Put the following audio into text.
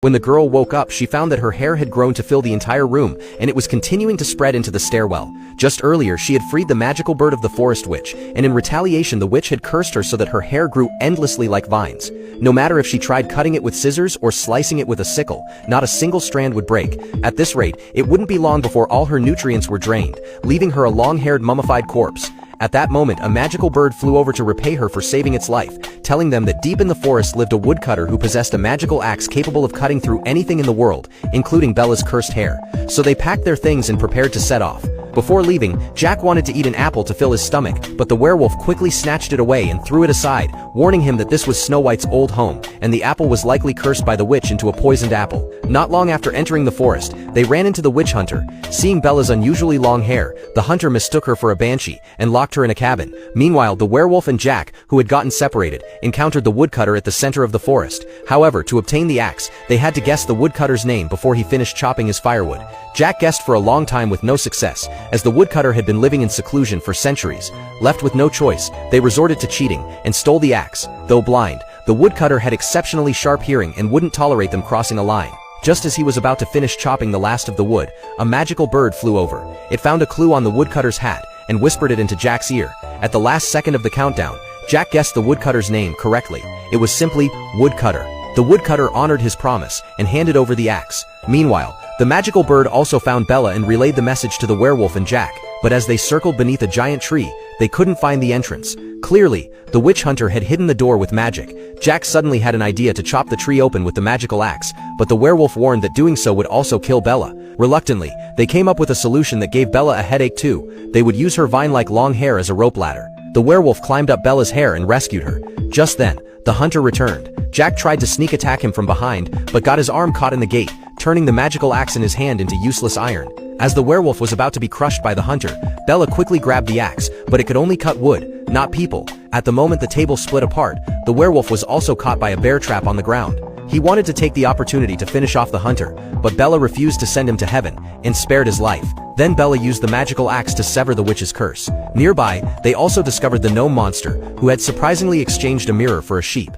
When the girl woke up, she found that her hair had grown to fill the entire room, and it was continuing to spread into the stairwell. Just earlier, she had freed the magical bird of the forest witch, and in retaliation the witch had cursed her so that her hair grew endlessly like vines. No matter if she tried cutting it with scissors or slicing it with a sickle, not a single strand would break. At this rate, it wouldn't be long before all her nutrients were drained, leaving her a long-haired mummified corpse. At that moment, a magical bird flew over to repay her for saving its life, telling them that deep in the forest lived a woodcutter who possessed a magical axe capable of cutting through anything in the world, including Bella's cursed hair. So they packed their things and prepared to set off. Before leaving, Jack wanted to eat an apple to fill his stomach, but the werewolf quickly snatched it away and threw it aside, warning him that this was Snow White's old home, and the apple was likely cursed by the witch into a poisoned apple. Not long after entering the forest, they ran into the witch hunter. Seeing Bella's unusually long hair, the hunter mistook her for a banshee and locked her in a cabin. Meanwhile, the werewolf and Jack, who had gotten separated, encountered the woodcutter at the center of the forest. However, to obtain the axe, they had to guess the woodcutter's name before he finished chopping his firewood. Jack guessed for a long time with no success, as the woodcutter had been living in seclusion for centuries. Left with no choice, they resorted to cheating and stole the axe. Though blind, the woodcutter had exceptionally sharp hearing and wouldn't tolerate them crossing a line. Just as he was about to finish chopping the last of the wood, a magical bird flew over. It found a clue on the woodcutter's hat and whispered it into Jack's ear. At the last second of the countdown, Jack guessed the woodcutter's name correctly. It was simply Woodcutter. The woodcutter honored his promise and handed over the axe. Meanwhile, the magical bird also found Bella and relayed the message to the werewolf and Jack, but as they circled beneath a giant tree, they couldn't find the entrance. Clearly, the witch hunter had hidden the door with magic. Jack suddenly had an idea to chop the tree open with the magical axe, but the werewolf warned that doing so would also kill Bella. Reluctantly, they came up with a solution that gave Bella a headache too. They would use her vine-like long hair as a rope ladder. The werewolf climbed up Bella's hair and rescued her. Just then, the hunter returned. Jack tried to sneak attack him from behind, but got his arm caught in the gate, turning the magical axe in his hand into useless iron. As the werewolf was about to be crushed by the hunter, Bella quickly grabbed the axe, but it could only cut wood, not people. At the moment the table split apart, the werewolf was also caught by a bear trap on the ground. He wanted to take the opportunity to finish off the hunter, but Bella refused to send him to heaven, and spared his life. Then Bella used the magical axe to sever the witch's curse. Nearby, they also discovered the gnome monster, who had surprisingly exchanged a mirror for a sheep.